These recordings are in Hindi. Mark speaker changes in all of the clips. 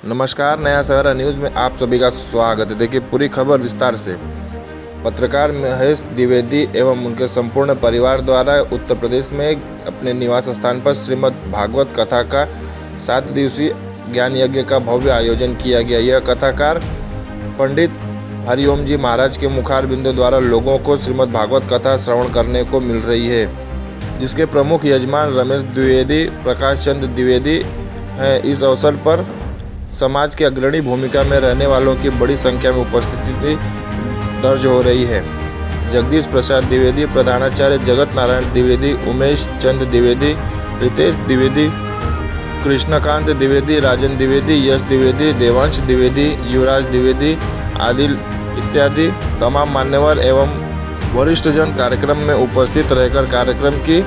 Speaker 1: नमस्कार, नया सवेरा न्यूज़ में आप सभी का स्वागत है। देखिए पूरी खबर विस्तार से। पत्रकार महेश द्विवेदी एवं उनके संपूर्ण परिवार द्वारा उत्तर प्रदेश में अपने निवास स्थान पर श्रीमद् भागवत कथा का 7 दिवसीय ज्ञान यज्ञ का भव्य आयोजन किया गया। यह कथाकार पंडित हरिओम जी महाराज के मुखार बिंदु द्वारा लोगों को श्रीमद् भागवत कथा श्रवण करने को मिल रही है, जिसके प्रमुख यजमान रमेश द्विवेदी, प्रकाश चंद्र द्विवेदी हैं। इस अवसर पर समाज के अग्रणी भूमिका में रहने वालों की बड़ी संख्या में उपस्थिति दर्ज हो रही है। जगदीश प्रसाद द्विवेदी, प्रधानाचार्य जगत नारायण द्विवेदी, उमेश चंद्र द्विवेदी, रितेश द्विवेदी, कृष्णकांत द्विवेदी, राजन द्विवेदी, यश द्विवेदी, देवांश द्विवेदी, युवराज द्विवेदी आदि इत्यादि तमाम मान्यवर एवं वरिष्ठ जन कार्यक्रम में उपस्थित रहकर कार्यक्रम की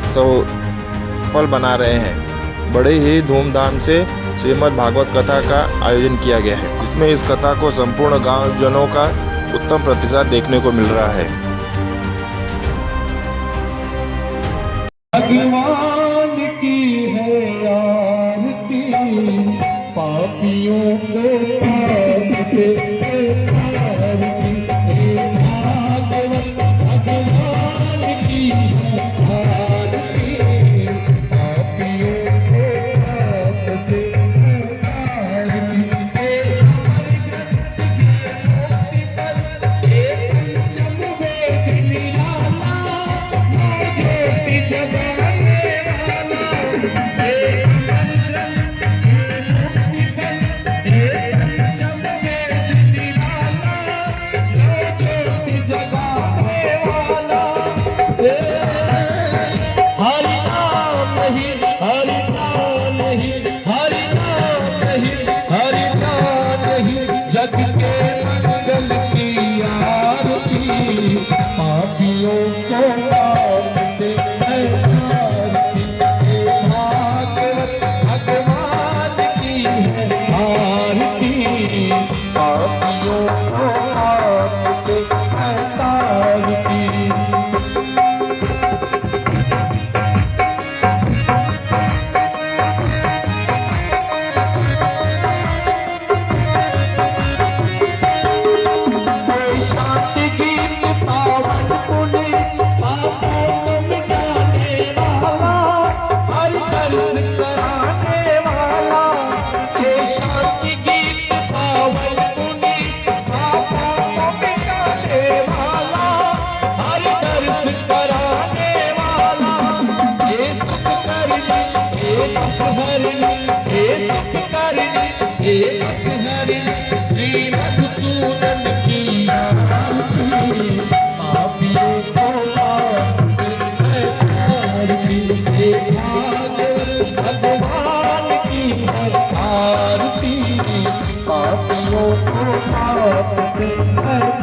Speaker 1: सफल बना रहे हैं। बड़े ही धूमधाम से श्रीमद् भागवत कथा का आयोजन किया गया है, जिसमें इस कथा को संपूर्ण गांव जनों का उत्तम प्रतिसाद देखने को मिल रहा है।
Speaker 2: भगवान की है आरती, पापियों को पाप से आरती। भगवान की है आरती, पापियों को पाप से जग के मंगल की आरती, पापियों को पाप से आरती। भागवत भगवान की है आरती, पापियों को पाप से आरती। श्री मधुसूदन की आरती, पापियों को पाप से आरती। भगवान की आरती, पापियों को पाप से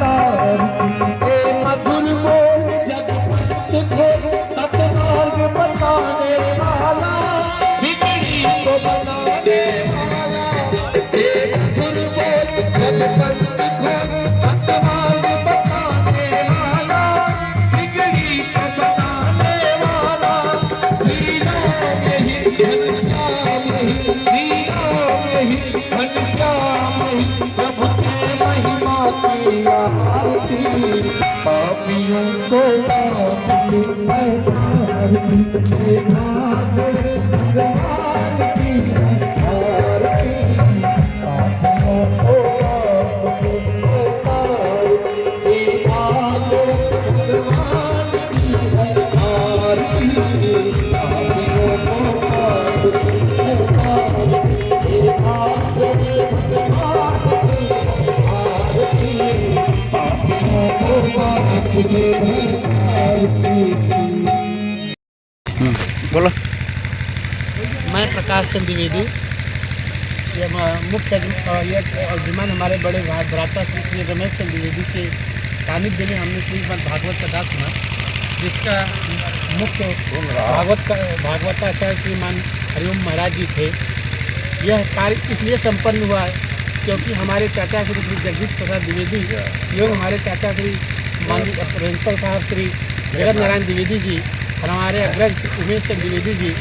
Speaker 2: आरती। मधुर बोल जग तुझे सतमार्ग बताने वाला, बिगड़ी को बनाने वाला। मधुर बोल जग सतमार्ग बताने वाला, बिगड़ी को बनाने वाला। श्री राम यही घनश्याम यही, श्री राम यही घनश्याम यही, प्रभु के महिमा की आरती, पापियों को पाप से आरती। भगवान की आरती, पापियों को पाप से आरती। भगवान की आरती, पापियों को पाप से
Speaker 3: बोलो।
Speaker 4: मैं प्रकाश चंद्र द्विवेदी, ये मुख्य यजमान हमारे बड़े भ्राता श्री रमेश चंद्र द्विवेदी के सानिध्य में हमने श्रीमद् भागवत कथा सुना, जिसका मुख्य भागवताचार्य श्रीमान हरिओम महाराज जी थे। यह कार्य इसलिए संपन्न हुआ क्योंकि हमारे चाचा श्री जगदीश प्रसाद द्विवेदी एवं हमारे चाचा श्री प्रिंसिपल साहब श्री जगत नारायण द्विवेदी जी और हमारे अग्रज उमेश चंद्र द्विवेदी जी,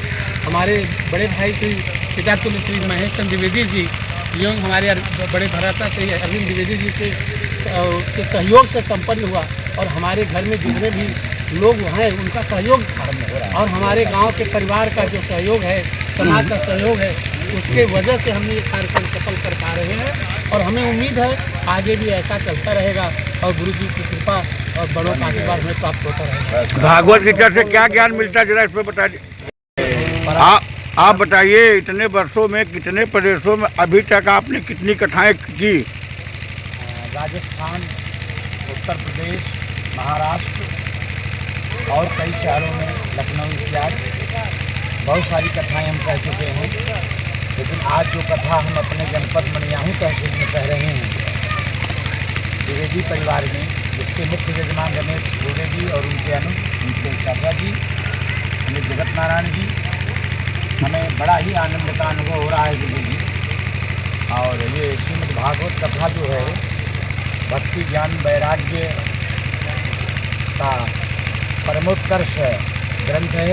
Speaker 4: हमारे बड़े भाई श्री पितातुल्य श्री महेश चंद्र द्विवेदी जी एवं हमारे बड़े भ्राता श्री अरविंद द्विवेदी जी के सहयोग से संपन्न हुआ और हमारे घर में जितने भी लोग हैं उनका सहयोग और हमारे गांव के परिवार का जो सहयोग है, समाज का सहयोग है, उसके वजह से हम ये कार्यक्रम सफल कर पा रहे हैं और हमें उम्मीद है आगे भी ऐसा चलता रहेगा और गुरु जी की कृपा और बड़ों का आशीर्वाद हमें प्राप्त होता रहेगा।
Speaker 3: भागवत गीता से क्या ज्ञान मिलता है, जरा इस पर बता दीजिए। आप बताइए, इतने वर्षों में कितने प्रदेशों में अभी तक आपने कितनी कथाएं की?
Speaker 5: राजस्थान, उत्तर प्रदेश, महाराष्ट्र और कई शहरों में, लखनऊ इत्यादि बहुत सारी कथाएं हम कह चुके हैं। लेकिन आज जो कथा हम अपने जनपद मनियाहू तहसील में कह रहे हैं, द्विवेदी परिवार में, जिसके मुख्य यजमान रमेश द्विवेदी और उनके चाचा जी, जगत नारायण जी, हमें बड़ा ही आनंद का अनुभव हो रहा है द्विवेदी। और ये श्रीमद् भागवत कथा जो है भक्ति ज्ञान वैराग्य का परमोत्कर्ष ग्रंथ है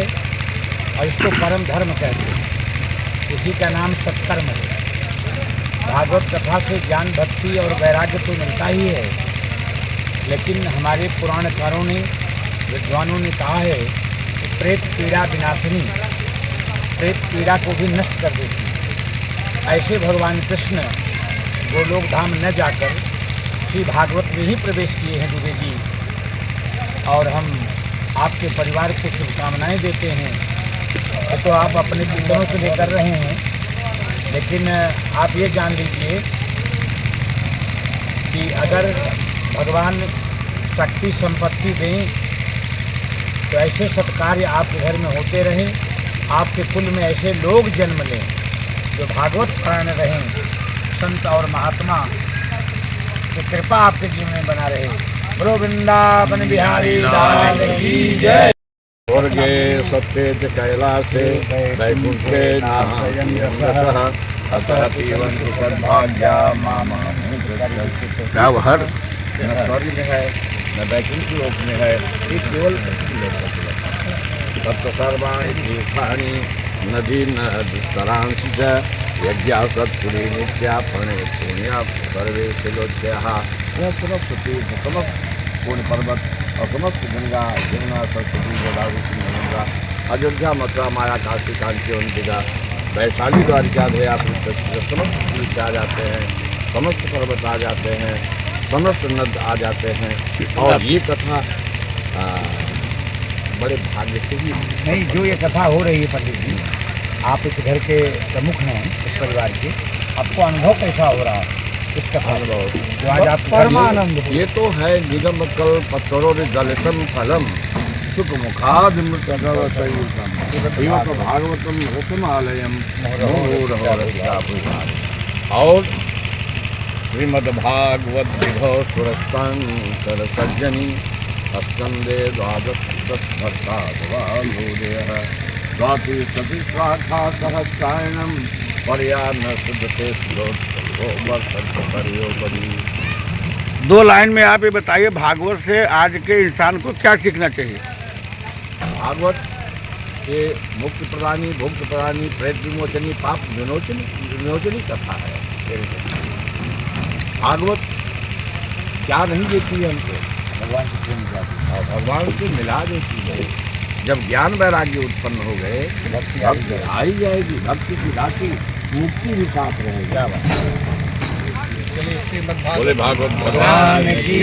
Speaker 5: और इसको परम धर्म कहते हैं। इसी का नाम सत्कर्म है। भागवत कथा से ज्ञान भक्ति और वैराग्य तो मिलता ही है, लेकिन हमारे पुराणकारों ने, विद्वानों ने कहा है कि प्रेत पीड़ा विनाशिनी, प्रेत पीड़ा को भी नष्ट कर देती है। ऐसे भगवान कृष्ण गोलोक धाम न जाकर श्री भागवत में ही प्रवेश किए हैं द्विवेदी। और हम आपके परिवार को शुभकामनाएं देते हैं। तो आप अपने पितरों के लिए कर रहे हैं, लेकिन आप ये जान लीजिए कि अगर भगवान शक्ति संपत्ति दें तो ऐसे सत्कार्य आपके घर में होते रहें, आपके कुल में ऐसे लोग जन्म लें जो भागवत परायण रहें, संत और महात्मा की कृपा आपके जीवन में बना रहे। बोलो वृंदावन बिहारी लाल की जय।
Speaker 6: स्वर्गे सत्ये कैलासे वैकुंठे नासः अतः पीबन्तु सद्भाग्या
Speaker 3: क्या हर
Speaker 6: न स्वर्ग में है न वैकुंठ लोक में है, ये केवल पृथ्वी लोक में उपलब्ध है। तत्र सर्वाणि तीर्थानि नदी सरांसि च यज्ञा सत्पुरी नित्या फणे पुण्या सर्वे शिलोच्याः। यह सरस्वती समस्त पूर्ण पर्वत और समस्त गंगा, यमुना, सरस्वती, गोदावरी, सिंधु, अयोध्या, मथुरा, माया, काशी, कांची, अंतिका, वैशाली, द्वारिका, दया, समस्त तीर्थ आ जाते हैं, समस्त पर्वत आ जाते हैं, समस्त नद आ जाते हैं। और ये कथा बड़े भाग्य से ही
Speaker 5: नहीं, जो ये कथा हो रही है पंडित जी, आप इस घर के प्रमुख हैं, इस परिवार के, आपको अनुभव कैसा हो रहा है इस कथा जो आज आप परमानंद?
Speaker 6: ये तो है निगम कल पत्रों दलितम फलम सुख मुखादिमृतम श्रीमद् भागवतम रसमालयम और श्रीमद् भागवत विभव सुरस्तांकर सज्जनी स्कंदे द्वादश भक्ता द्वाति सती शाखा सहस्रायणम पर्यान्न शुद्धते
Speaker 3: दो लाइन में आप ये बताइए, भागवत से आज के इंसान को क्या सीखना चाहिए?
Speaker 6: भागवत ये मुक्ति प्रदानी, भुक्ति प्रदानी, प्रेत विमोचनी, पाप विमोचनी कथा है। भागवत क्या नहीं देती है हमको, भगवान से प्रेम जाती और भगवान से मिला देती है। जब ज्ञान वैराग्य उत्पन्न हो गए, भक्ति आ ही जाएगी, भक्ति की राशि, मुक्ति भी साथ रहेगी। क्या बात?
Speaker 4: चलिए श्रीमद्
Speaker 6: बोले भागवत भगवान की।